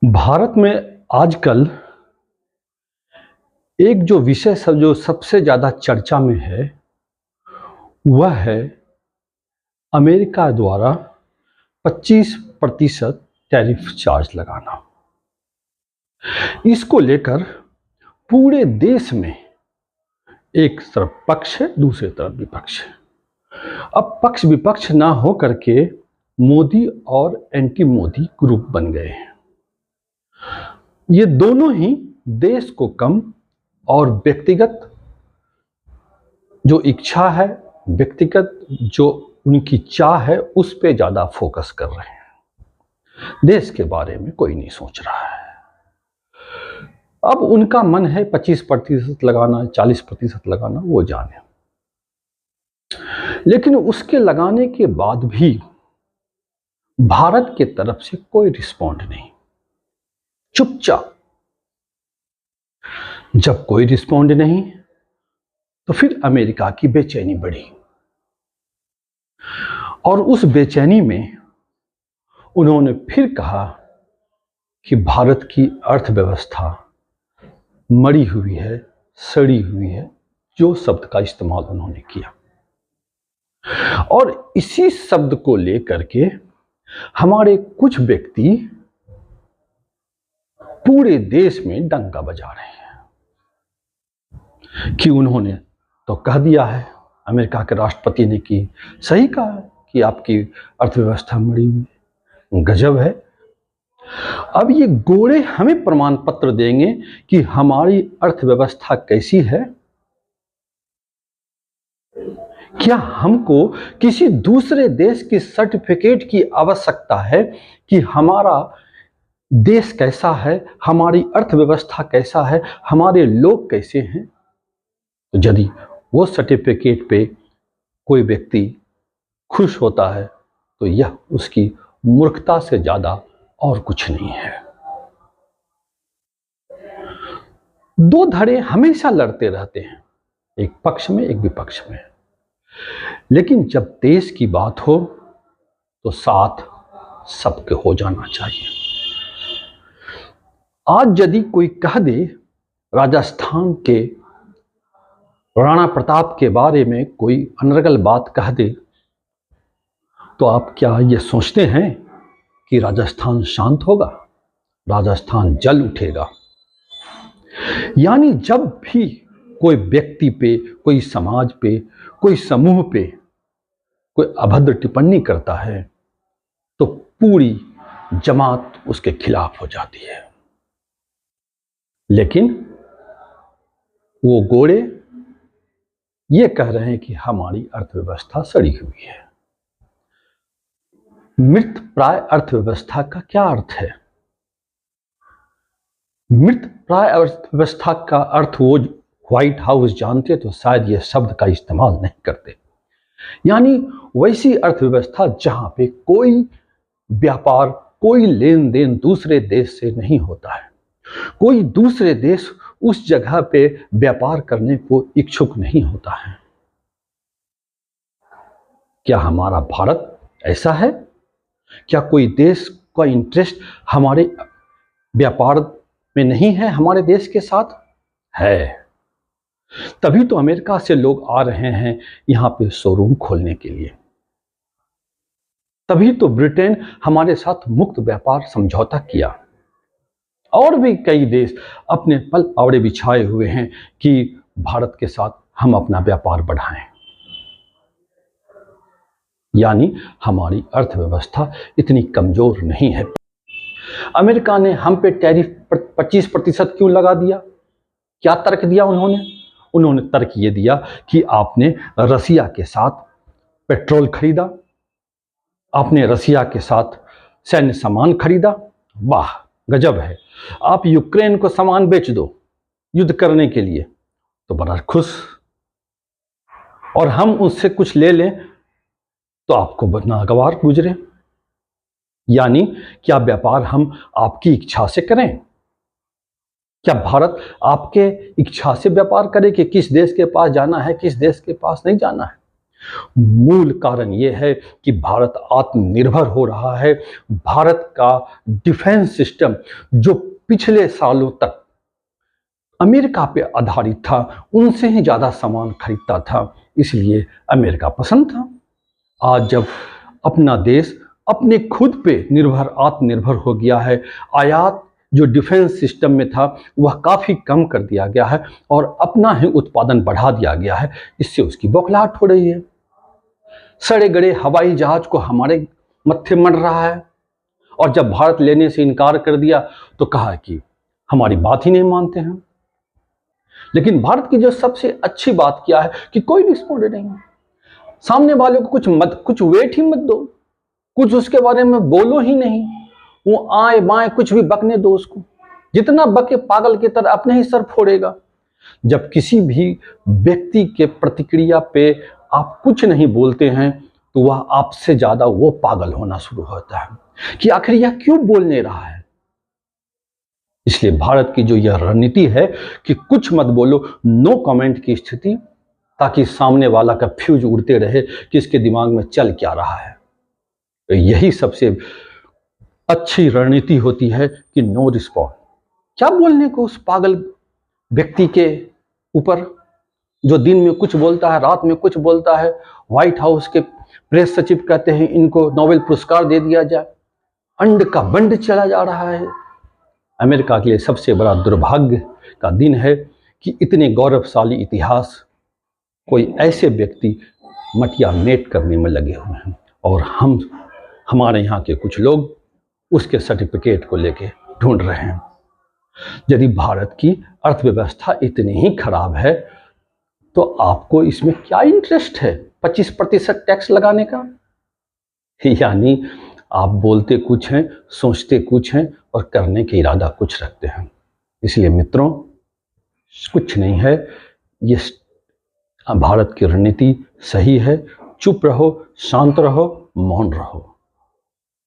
भारत में आजकल एक जो विषय जो सबसे ज़्यादा चर्चा में है, वह है अमेरिका द्वारा 25% टैरिफ चार्ज लगाना। इसको लेकर पूरे देश में एक तरफ पक्ष है, दूसरी तरफ विपक्ष है। अब पक्ष विपक्ष ना हो करके मोदी और एंटी मोदी ग्रुप बन गए हैं। ये दोनों ही देश को कम और व्यक्तिगत जो इच्छा है, व्यक्तिगत जो उनकी चाह है, उस पे ज़्यादा फोकस कर रहे हैं। देश के बारे में कोई नहीं सोच रहा है। अब उनका मन है 25% लगाना, 40% लगाना, वो जाने। लेकिन उसके लगाने के बाद भी भारत के तरफ से कोई रिस्पॉन्ड नहीं, चुपचाप। जब कोई रिस्पॉन्ड नहीं तो फिर अमेरिका की बेचैनी बढ़ी और उस बेचैनी में उन्होंने फिर कहा कि भारत की अर्थव्यवस्था मरी हुई है, सड़ी हुई है, जो शब्द का इस्तेमाल उन्होंने किया। और इसी शब्द को लेकर के हमारे कुछ व्यक्ति पूरे देश में डंका बजा रहे हैं कि उन्होंने तो कह दिया है, अमेरिका के राष्ट्रपति ने कि सही कहा कि आपकी अर्थव्यवस्था मरी हुई है। गजब है। अब ये गोरे हमें प्रमाण पत्र देंगे कि हमारी अर्थव्यवस्था कैसी है। क्या हमको किसी दूसरे देश की सर्टिफिकेट की आवश्यकता है कि हमारा देश कैसा है, हमारी अर्थव्यवस्था कैसा है, हमारे लोग कैसे हैं? तो यदि वो सर्टिफिकेट पे कोई व्यक्ति खुश होता है तो यह उसकी मूर्खता से ज्यादा और कुछ नहीं है। दो धड़े हमेशा लड़ते रहते हैं, एक पक्ष में, एक विपक्ष में। लेकिन जब देश की बात हो तो साथ सबके हो जाना चाहिए। आज यदि कोई कह दे राजस्थान के राणा प्रताप के बारे में, कोई अनर्गल बात कह दे, तो आप क्या ये सोचते हैं कि राजस्थान शांत होगा? राजस्थान जल उठेगा। यानी जब भी कोई व्यक्ति पे, कोई समाज पे, कोई समूह पे कोई अभद्र टिप्पणी करता है तो पूरी जमात उसके खिलाफ हो जाती है। लेकिन वो गोरे ये कह रहे हैं कि हमारी अर्थव्यवस्था सड़ी हुई है। मृत प्राय अर्थव्यवस्था का क्या अर्थ है? मृत प्राय अर्थव्यवस्था का अर्थ वो व्हाइट हाउस जानते तो शायद ये शब्द का इस्तेमाल नहीं करते। यानी वैसी अर्थव्यवस्था जहां पे कोई व्यापार, कोई लेन देन दूसरे देश से नहीं होता है, कोई दूसरे देश उस जगह पे व्यापार करने को इच्छुक नहीं होता है। क्या हमारा भारत ऐसा है? क्या कोई देश का इंटरेस्ट हमारे व्यापार में नहीं है, हमारे देश के साथ है? तभी तो अमेरिका से लोग आ रहे हैं यहां पे शोरूम खोलने के लिए। तभी तो ब्रिटेन हमारे साथ मुक्त व्यापार समझौता किया। और भी कई देश अपने पल आवड़े बिछाए हुए हैं कि भारत के साथ हम अपना व्यापार बढ़ाएं। यानी हमारी अर्थव्यवस्था इतनी कमजोर नहीं है। अमेरिका ने हम पे टैरिफ 25% क्यों लगा दिया? क्या तर्क दिया उन्होंने तर्क ये दिया कि आपने रसिया के साथ पेट्रोल खरीदा, आपने रसिया के साथ सैन्य सामान खरीदा। वाह, गजब है। आप यूक्रेन को सामान बेच दो युद्ध करने के लिए तो बड़ा खुश, और हम उससे कुछ ले लें तो आपको नागवार गुजरे। यानी क्या व्यापार हम आपकी इच्छा से करें? क्या भारत आपके इच्छा से व्यापार करे कि किस देश के पास जाना है, किस देश के पास नहीं जाना है? मूल कारण यह है कि भारत आत्मनिर्भर हो रहा है। भारत का डिफेंस सिस्टम जो पिछले सालों तक अमेरिका पे आधारित था, उनसे ही ज़्यादा सामान खरीदता था, इसलिए अमेरिका पसंद था। आज जब अपना देश अपने खुद पे आत्मनिर्भर हो गया है, आयात जो डिफेंस सिस्टम में था वह काफ़ी कम कर दिया गया है और अपना ही उत्पादन बढ़ा दिया गया है, इससे उसकी बौखलाहट हो रही है। सड़े गड़े हवाई जहाज को हमारे मत्थे मढ़ रहा है और जब भारत लेने से इनकार कर दिया तो कहा कि हमारी बात ही नहीं मानते हैं। लेकिन भारत की जो सबसे अच्छी बात क्या है कि कोई रिस्पॉन्ड नहीं, सामने वाले को कुछ वेट ही मत दो, कुछ उसके बारे में बोलो ही नहीं, वो आए बाएं कुछ भी बकने दो उसको, जितना बके पागल की तरह अपने ही सर फोड़ेगा। जब किसी भी व्यक्ति के प्रतिक्रिया पे आप कुछ नहीं बोलते हैं तो वह आपसे ज्यादा वो पागल होना शुरू होता है कि आखिर यह क्यों बोलने रहा है। इसलिए भारत की जो यह रणनीति है कि कुछ मत बोलो, नो कमेंट की स्थिति, ताकि सामने वाला का फ्यूज उड़ते रहे कि इसके दिमाग में चल क्या रहा है। तो यही सबसे अच्छी रणनीति होती है कि नो रिस्पॉन्ड। क्या बोलने को उस पागल व्यक्ति के ऊपर जो दिन में कुछ बोलता है, रात में कुछ बोलता है। व्हाइट हाउस के प्रेस सचिव कहते हैं इनको नोबेल पुरस्कार दे दिया जाए। अंड का बंड चला जा रहा है। अमेरिका के लिए सबसे बड़ा दुर्भाग्य का दिन है कि इतने गौरवशाली इतिहास कोई ऐसे व्यक्ति मटिया मेट करने में लगे हुए हैं और हमारे यहाँ के कुछ लोग उसके सर्टिफिकेट को लेके ढूंढ रहे हैं। यदि भारत की अर्थव्यवस्था इतनी ही खराब है तो आपको इसमें क्या इंटरेस्ट है 25% टैक्स लगाने का? यानी आप बोलते कुछ हैं, सोचते कुछ हैं और करने के इरादा कुछ रखते हैं। इसलिए मित्रों, कुछ नहीं है, ये भारत की रणनीति सही है। चुप रहो, शांत रहो, मौन रहो।